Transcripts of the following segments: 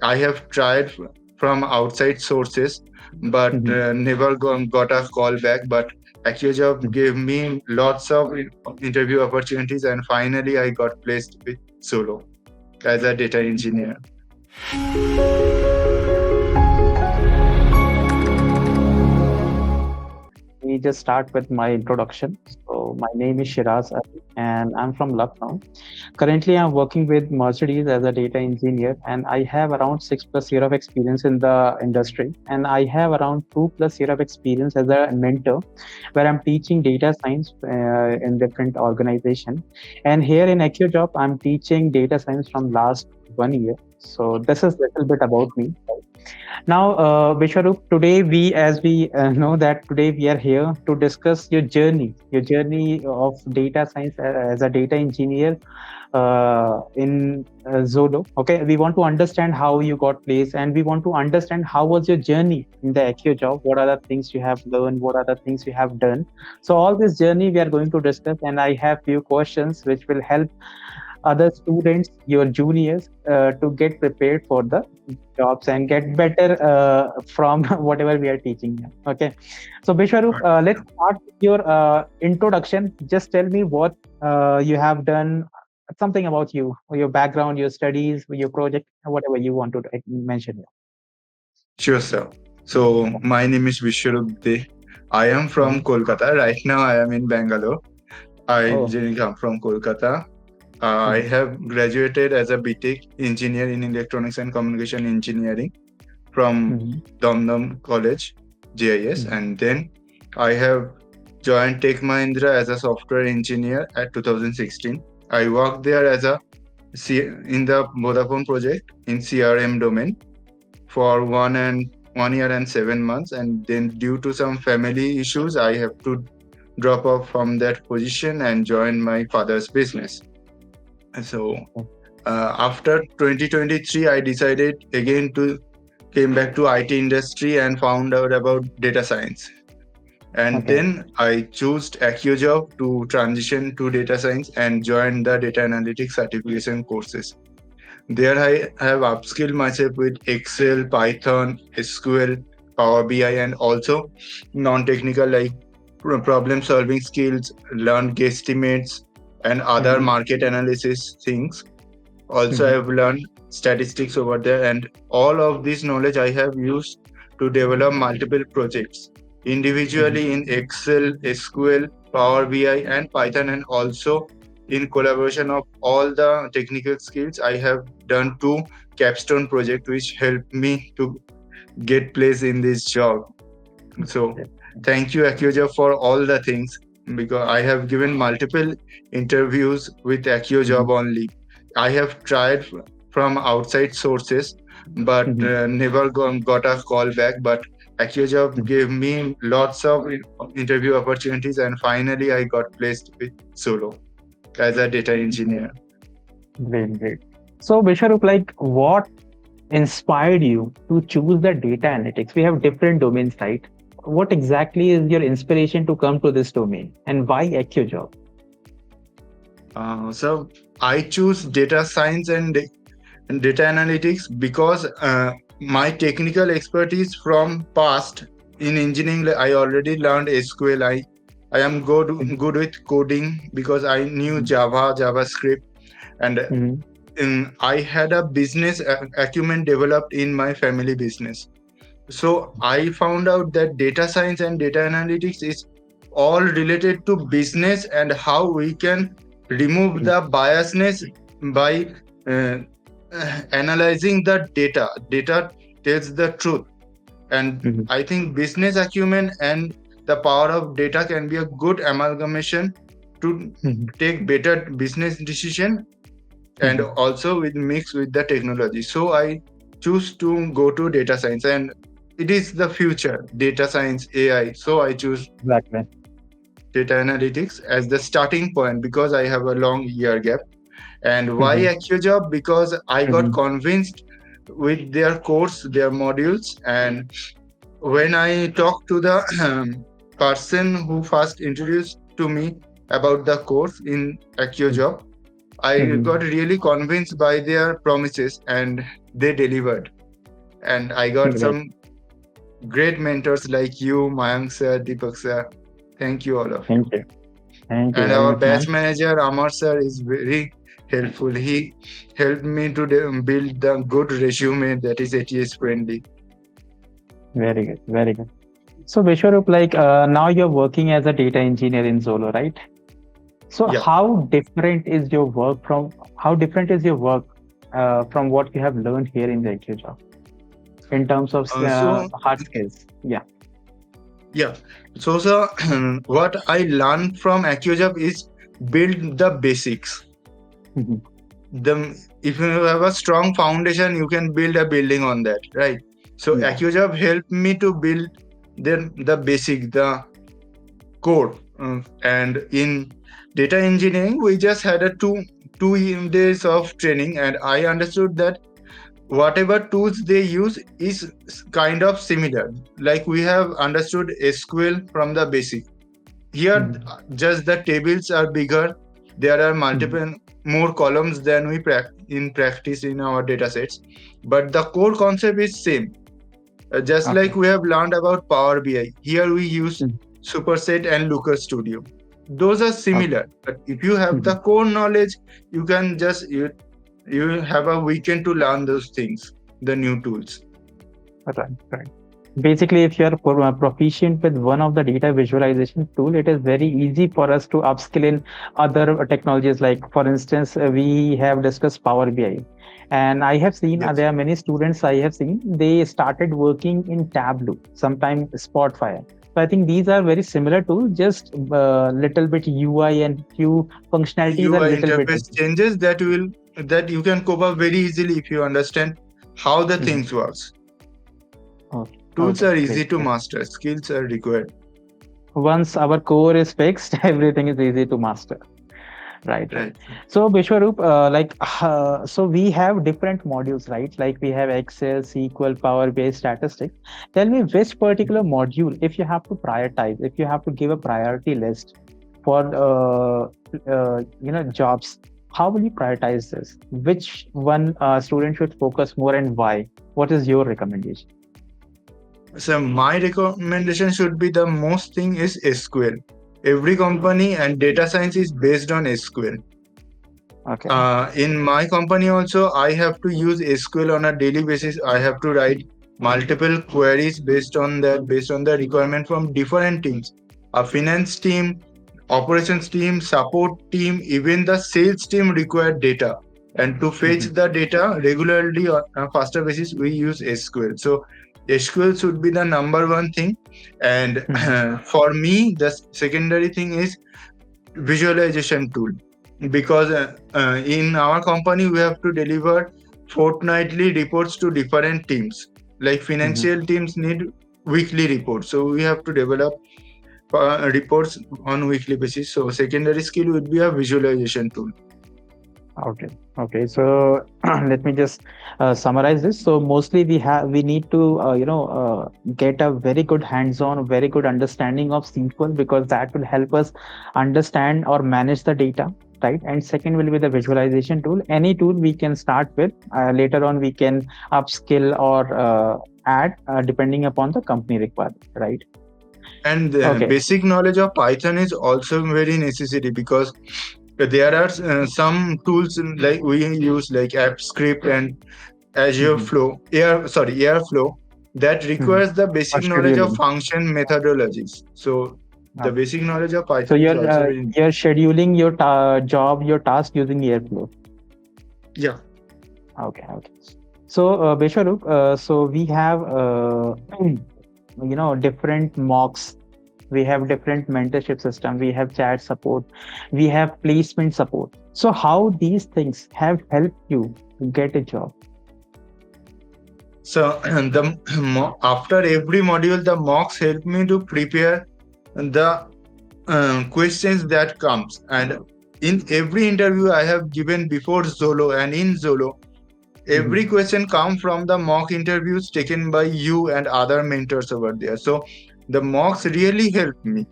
I have tried from outside sources, but Mhm. never got a call back. But AccioJob Mhm. gave me lots of interview opportunities, and finally I got placed with Solo as a data engineer. We just start with my introduction. So, my name is Shiraz Ali, and I'm from Lucknow. Currently, I'm working with Mercedes as a data engineer, and I have around 6+ year of experience in the industry. And I have around 2+ year of experience as a mentor, where I'm teaching data science in different organization. And here in AccioJob, I'm teaching data science from last 1 year. So this is a little bit about me. Now, Vishwarup, today as we know that today we are here to discuss your journey of data science as a data engineer in Zodo. Okay, we want to understand how you got placed, and we want to understand how was your journey in the Accio job. What are the things you have learned? What are the things you have done? So all this journey we are going to discuss, and I have few questions which will help other students, your juniors, to get prepared for the jobs and get better from whatever we are teaching them. Okay. So, Bishwarup, let's start with your introduction. Just tell me what you have done, something about you, your background, your studies, your project, whatever you want to mention here. Sure, sir. So my name is Vishwarup. I am from Mhm. Kolkata. Right now, I am in Bangalore. I Oh. originally come from Kolkata. I Mhm. have graduated as a BTech engineer in Electronics and Communication Engineering from Mhm. Dum College, GIS, Mhm. and then I have joined Tech Mahindra as a software engineer at 2016. I worked there as in the Vodafone project in CRM domain for 1 year and 7 months, and then due to some family issues, I have to drop off from that position and join my father's business. So after 2023, I decided again to came back to IT industry and found out about data science. And Okay. then I chose AccioJob to transition to data science and join the data analytics certification courses. There I have upskilled myself with Excel, Python, SQL, Power BI, and also non-technical like problem solving skills, learned guesstimates, and other Mhm. market analysis things. Also, I Mhm. have learned statistics over there, and all of this knowledge I have used to develop multiple projects Mhm. individually in Excel, SQL, Power BI, and Python, and also in collaboration of all the technical skills. I have done two capstone projects which helped me to get place in this job. So, Yes. thank you, Akioja, for all the things because I have given multiple interviews with AccioJob Mhm. only. I have tried from outside sources, but Mhm. never got a call back. But AccioJob Mhm. gave me lots of interview opportunities, and finally I got placed with Solo as a data Great, engineer. great, great. So, Bisharup, like, what inspired you to choose the data analytics? We have different domains, right? What exactly is your inspiration to come to this domain, and why AccioJob? So I choose data science and data analytics because my technical expertise from past in engineering, like, I already learned SQL. I am good with coding because I knew Mhm. JavaScript, and Mhm. I had a business acumen developed in my family business. So I found out that data science and data analytics is all related to business and how we can remove Mhm. the biasness by uh, analyzing the data. Data tells the truth, and Mhm. I think business acumen and the power of data can be a good amalgamation to Mhm. take better business decision and Mhm. also with mix with the technology. So I choose to go to data science, and it is the future, data science, AI. So I choose Exactly. data analytics as the starting point because I have a long year gap. And why Mhm. AccioJob? Because I got Mhm. convinced with their course, their modules, and when I talked to the person who first introduced to me about the course in AccioJob, I Mhm. got really convinced by their promises, and they delivered. And I got Great. some great mentors like you, Mayank sir, Deepak sir. Thank you, all of you. Thank you. Thank you And very our much, man. batch manager, Amar sir, is very helpful. He helped me to build the good resume that is ATS friendly. Very good. Very good. So, Vishwarup, now you're working as a data engineer in Zolo, right? So, Yeah. how different is your work from what you have learned here in the AccioJob in terms of So hard skills? Yeah. yeah. So what I learned from AccioJob is build the basics. Mhm. The If you have a strong foundation, you can build a building on that, right? So Yeah. AccioJob helped me to build the basic, the core. And in data engineering, we just had a two days of training, and I understood that whatever tools they use is kind of similar. Like we have understood SQL from the basic. Here, Mhm. just the tables are bigger. There are Mhm. multiple more columns than we in practice in our data sets, but the core concept is same. Just like Okay. we have learned about Power BI, here we use Mhm. Superset and Looker Studio. Those are Okay. similar, but if you have the Mhm. core knowledge, you can just you have a weekend to learn those things, the new tools. Right. Right. Basically, if you are proficient with one of the data visualization tool, it is very easy for us to upskill in other technologies. Like, for instance, we have discussed Power BI, and I have seen Yes. there are many students I have seen they started working in Tableau, sometimes Spotfire. So I think these are very similar tools, just little bit UI and few functionalities are UI little bit interface different. changes that you can cope up very easily if you understand how the Mhm. things works. Okay, Tools okay, are easy great, to great. master, skills are required. Once our core is fixed, everything is easy to master. Right, right. Right. So, Vishwarup, so we have different modules, right? Like we have Excel, SQL, Power BI, statistics. Tell me which particular module, if you have to prioritize, if you have to give a priority list for jobs, how will you prioritize this? Which one student should focus more and why? What is your recommendation? So my recommendation should be the most thing is SQL. Every company and data science is based on SQL. Okay. In my company also, I have to use SQL on a daily basis. I have to write multiple queries based on the requirement from different teams. A finance team, operations team, support team, even the sales team require data. And to fetch Mhm. the data regularly on a faster basis, we use SQL. So SQL should be the number one thing. And Mhm. for me, the secondary thing is visualization tool, because in our company we have to deliver fortnightly reports to different teams. Like Mhm. financial teams need weekly reports, so we have to develop reports on weekly basis. So secondary skill would be a visualization tool. Okay. Okay. So let me just summarize this. So mostly we need to get a very good hands-on, very good understanding of SQL because that will help us understand or manage the data, right? And second will be the visualization tool. Any tool we can start with. Later on we can upskill or add depending upon the company requirement, right? And Okay. basic knowledge of Python is also very necessary, because there are some tools like we use like AppScript and Azure Mhm. Flow, Airflow, that Mhm. requires the For basic knowledge of scheduling. function methodologies. So the Okay. basic knowledge of So Python is also very you're scheduling your job, your task using Airflow. yeah. Okay, okay. So Besharup, so we have different mocks. We have different mentorship system. We have chat support. We have placement support. So how these things have helped you to get a job? So after every module, the mocks help me to prepare the questions that comes. And in every interview I have given before Zolo and in Zolo, every Mhm. question come from the mock interviews taken by you and other mentors over there. So the mocks really help me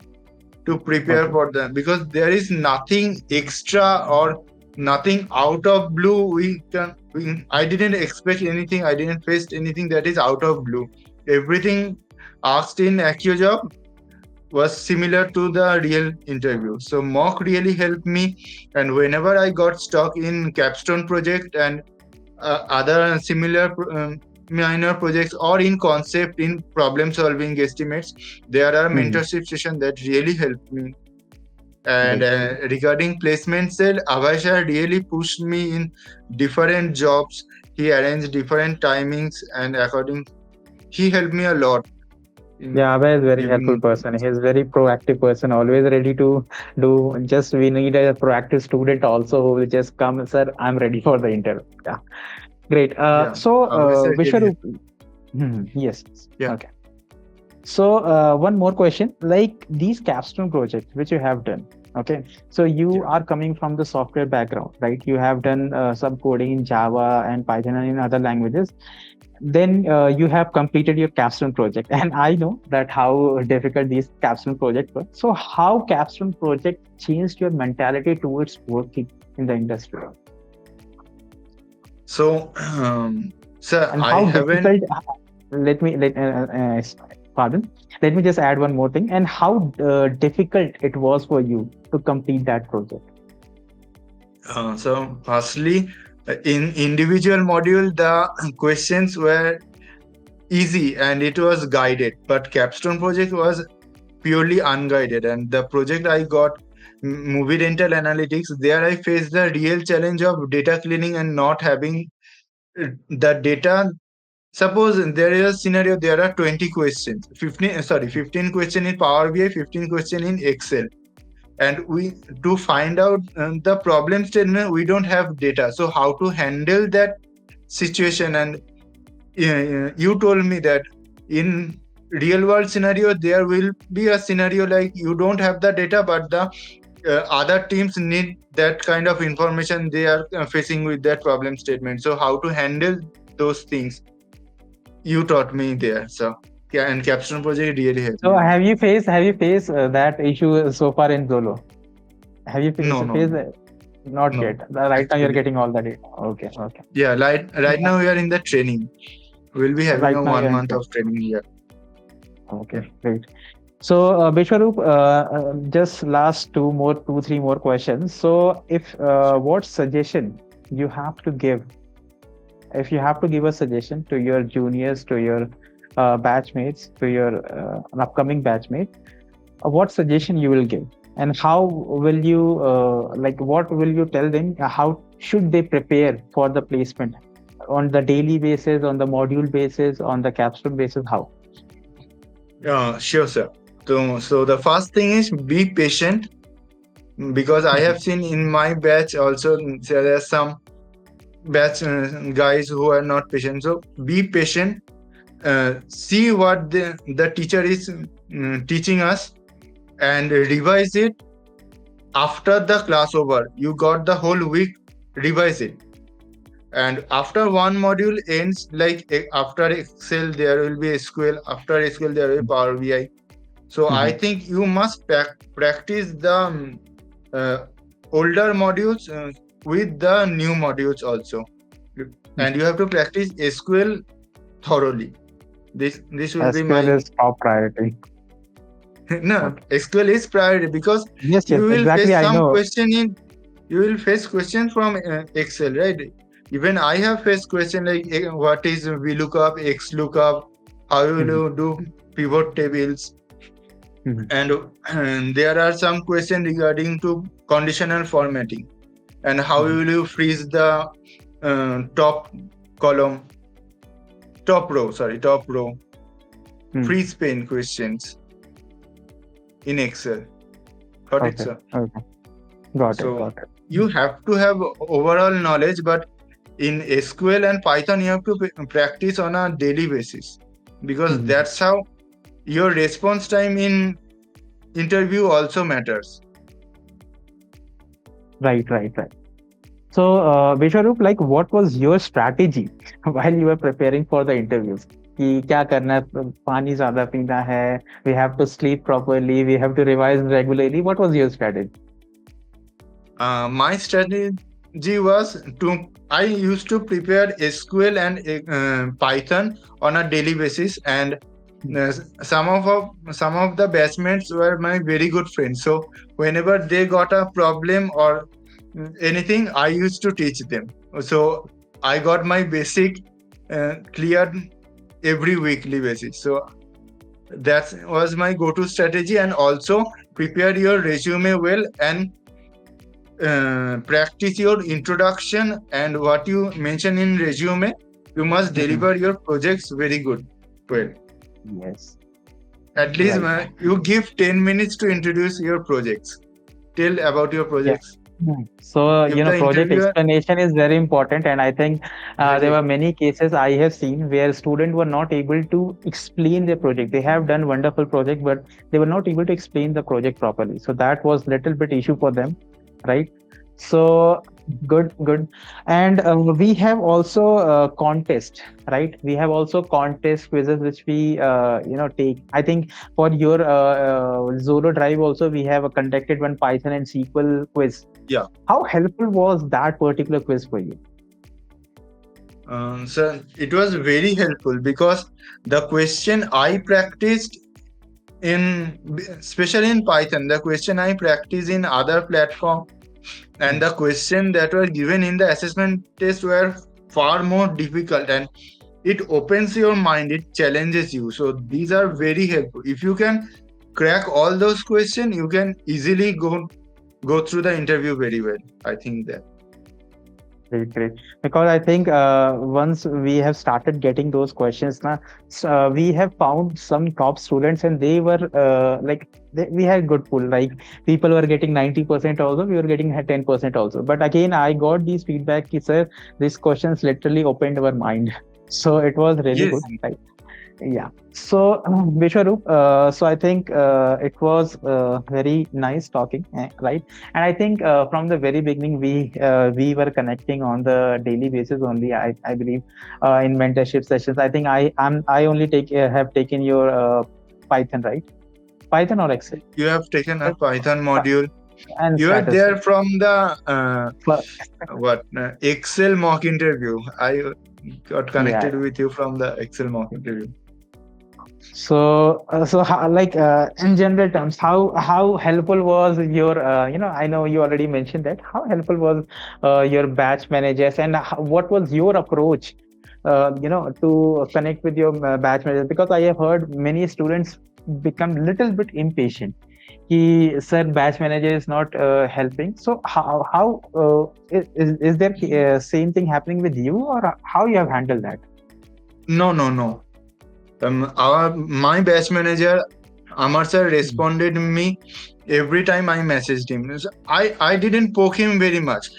to prepare Okay. for them, because there is nothing extra or nothing out of blue. I didn't expect anything. I didn't face anything that is out of blue. Everything asked in AccioJob was similar to the real interview. So mock really helped me. And whenever I got stuck in capstone project and other similar minor projects, or in concept in problem solving estimates, there are Mhm. mentorship sessions that really helped me. And Great. regarding placement cell, Abhay really pushed me in different jobs. He arranged different timings, and he helped me a lot in Yeah, Abhay is very helpful giving. person. He's very proactive person, always ready to do. Just we need a proactive student also who will just come, sir. I'm ready for the interview. Yeah, great. Yeah, Abhay really Vishwaroop. helped. Yes. Yeah. Okay. So one more question, like these capstone projects which you have done. Okay, so you Yeah. are coming from the software background, right? You have done some coding in Java and Python and in other languages. Then you have completed your capstone project, and I know that how difficult these capstone projects were. So how capstone project changed your mentality towards working in the industry, So, sir, and I how haven't. difficult, let me let pardon, let me just add one more thing, and how difficult it was for you to complete that project. So, firstly, in individual module, the questions were easy and it was guided, but capstone project was purely unguided. And the project I got, movie rental analytics, there I faced the real challenge of data cleaning and not having the data. Suppose there is a scenario, there are 20 questions, 15 question in Power BI, 15 question in Excel, and we to find out the problem statement, we don't have data. So how to handle that situation? And you told me that in real world scenario there will be a scenario like you don't have the data, but the other teams need that kind of information, they are facing with that problem statement. So how to handle those things, you taught me there. So yeah, and capstone project really helped So me a lot. have you faced that issue so far in Zolo? Have you No, no, faced no, not no, yet? Right now you're actually. getting all the data. Okay, okay. Yeah, right Yeah. now we are in the training. We'll be having Right a now one you're in month training. of training here. Yeah. Okay, great. So, Bishwaroop, just last two, three more questions. So, if what suggestion you have to give, if you have to give a suggestion to your juniors, to your batchmates, to your upcoming batchmates, what suggestion you will give, and how will you like? What will you tell them? How should they prepare for the placement on the daily basis, on the module basis, on the capstone basis? How? Sure, sir. So the first thing is be patient, because I have seen in my batch also there are some batch guys who are not patient. So be patient. See what the teacher is teaching us, and revise it after the class over. You got the whole week, revise it. And after one module ends, like after Excel there will be SQL, after SQL there will be Power BI. So I Mhm. think you must practice the uh, older modules with the new modules also, and you have to practice SQL thoroughly. This will be SQL my is top priority. no, Okay. SQL is priority, because Yes, yes, you will exactly. face I some know. question in you will face question from Excel, right? Even I have faced question like what is VLOOKUP, XLOOKUP, how will Mhm, you do pivot tables, mhm, and there are some questions regarding to conditional formatting, and how mhm, will you freeze the top column, top row, mhm. freeze pane questions in Excel. Got it, Okay, sir? okay. Got it, So got it. you have to have overall knowledge, but in SQL and Python, you have to practice on a daily basis, because Mhm. that's how your response time in interview also matters. Right, right, right. So, Vishwaroop, like, what was your strategy while you were preparing for the interviews? कि क्या करना है, पानी ज़्यादा पीना है, we have to sleep properly, we have to revise regularly. What was your strategy? My strategy. was to I used to prepare SQL and Python on a daily basis, and uh, some of the batchmates were my very good friends. So whenever they got a problem or anything, I used to teach them. So I got my basic cleared every weekly basis. So that was my go-to strategy, and also prepare your resume well and practice your introduction and what you mention in resume. You must Mhm. deliver your projects very good. Well, Yes, at least right. you give 10 minutes to introduce your projects. Tell about your Yeah. projects. So, If the project interviewer explanation is very important. And I think there very were many cases I have seen where students were not able to explain their project. They have done wonderful project, but they were not able to explain the project properly. So that was little bit issue for them, right? So good, good. And we have also contest, right? We have also contest quizzes which we take. I think for your Zoro Drive also we have conducted one Python and SQL quiz. yeah. How helpful was that particular quiz for you? So it was very helpful because the question I practiced in, especially in Python, the question I practiced in other platform and Mm. the question that were given in the assessment test were far more difficult, and it opens your mind, it challenges you. So these are very helpful. If you can crack all those questions, you can easily go through the interview very well. I think that. Great, great. Because I think once we have started getting those questions, now we have found some top students, and they were we had good pool. Like people were getting 90% also, we were getting 10% also. But again, I got these feedback, ki, sir, these questions literally opened our mind. So it was really Yes. good. Right? Yeah. So, Vishwaroop, so I think it was very nice talking, right? And I think from the very beginning, we were connecting on the daily basis only. I believe in mentorship sessions. I think I only have taken your Python, right? Python or Excel? You have taken a But- Python module. and You are there statistics. from the But- Excel mock interview. I got Yeah. connected with you from the Excel mock interview. So how, like in general terms, how helpful was your I know you already mentioned that. How helpful was your batch managers, and what was your approach, to connect with your batch managers? Because I have heard many students become little bit impatient. He said batch manager is not helping. So how is there same thing happening with you, or how you have handled that? No, no, no. Our my batch manager Amar sir Mm. responded me every time I messaged him. So I didn't poke him very much.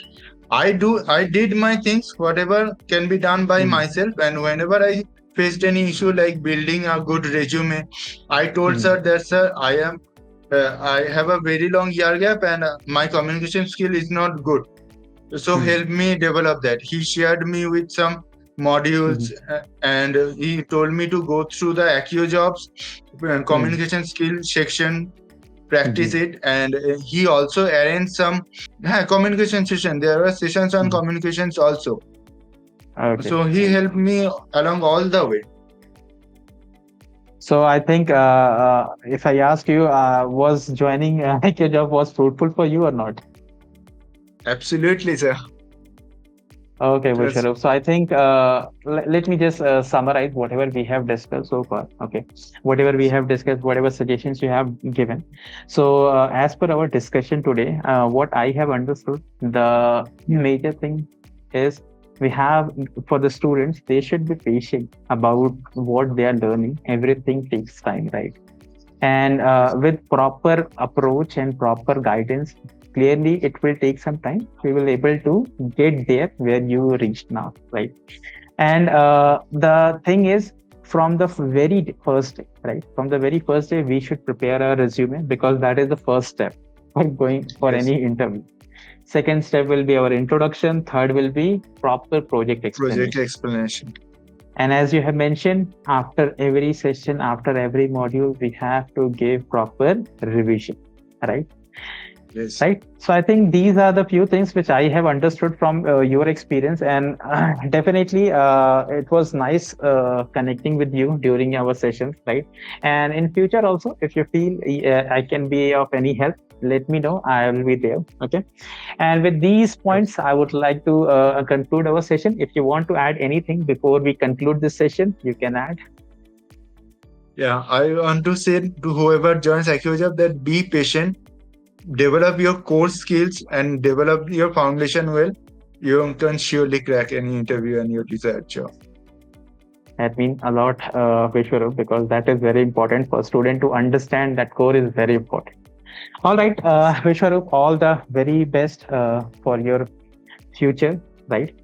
I did my things, whatever can be done by Mm. myself, and whenever I faced any issue like building a good resume, I told Mm. sir that sir I have a very long year gap, and my communication skill is not good. So Mm. help me develop that. He shared me with some modules, Mhm. and he told me to go through the AccioJobs Mm. communication skill section, practice Mhm. it, and he also arranged some communication session. There were sessions on Mhm. communications also. Okay. So he helped me along all the way. So I think if I ask you, was joining AccioJob was fruitful for you or not? Absolutely, sir. Okay, It was Vishwarup. So I think let me just summarize whatever we have discussed so far. Okay, whatever we have discussed, whatever suggestions you have given. So as per our discussion today, what I have understood, the major thing is we have for the students, they should be patient about what they are learning. Everything takes time, right? And yes. with proper approach and proper guidance, clearly it will take some time. We will able to get there where you reached now, right? And the thing is, from the very first day, right, from the very first day we should prepare a resume, because that is the first step for going for Yes. any interview. Second step will be our introduction. Third will be proper project Project explanation. explanation. And as you have mentioned, after every session, after every module, we have to give proper revision, right? Yes. right? So I think these are the few things which I have understood from your experience, and definitely it was nice connecting with you during our sessions, right? And in future also, if you feel I can be of any help, let me know. I will be there. Okay. And with these Yes. points, I would like to conclude our session. If you want to add anything before we conclude this session, you can add. Yeah, I want to say to whoever joins AccioJob that be patient, develop your core skills, and develop your foundation well. You can surely crack any interview and your desired job. That means a lot, Vishwarup, because that is very important for student to understand that core is very important. All right, Yes. Vishwarup, all the very best for your future, right?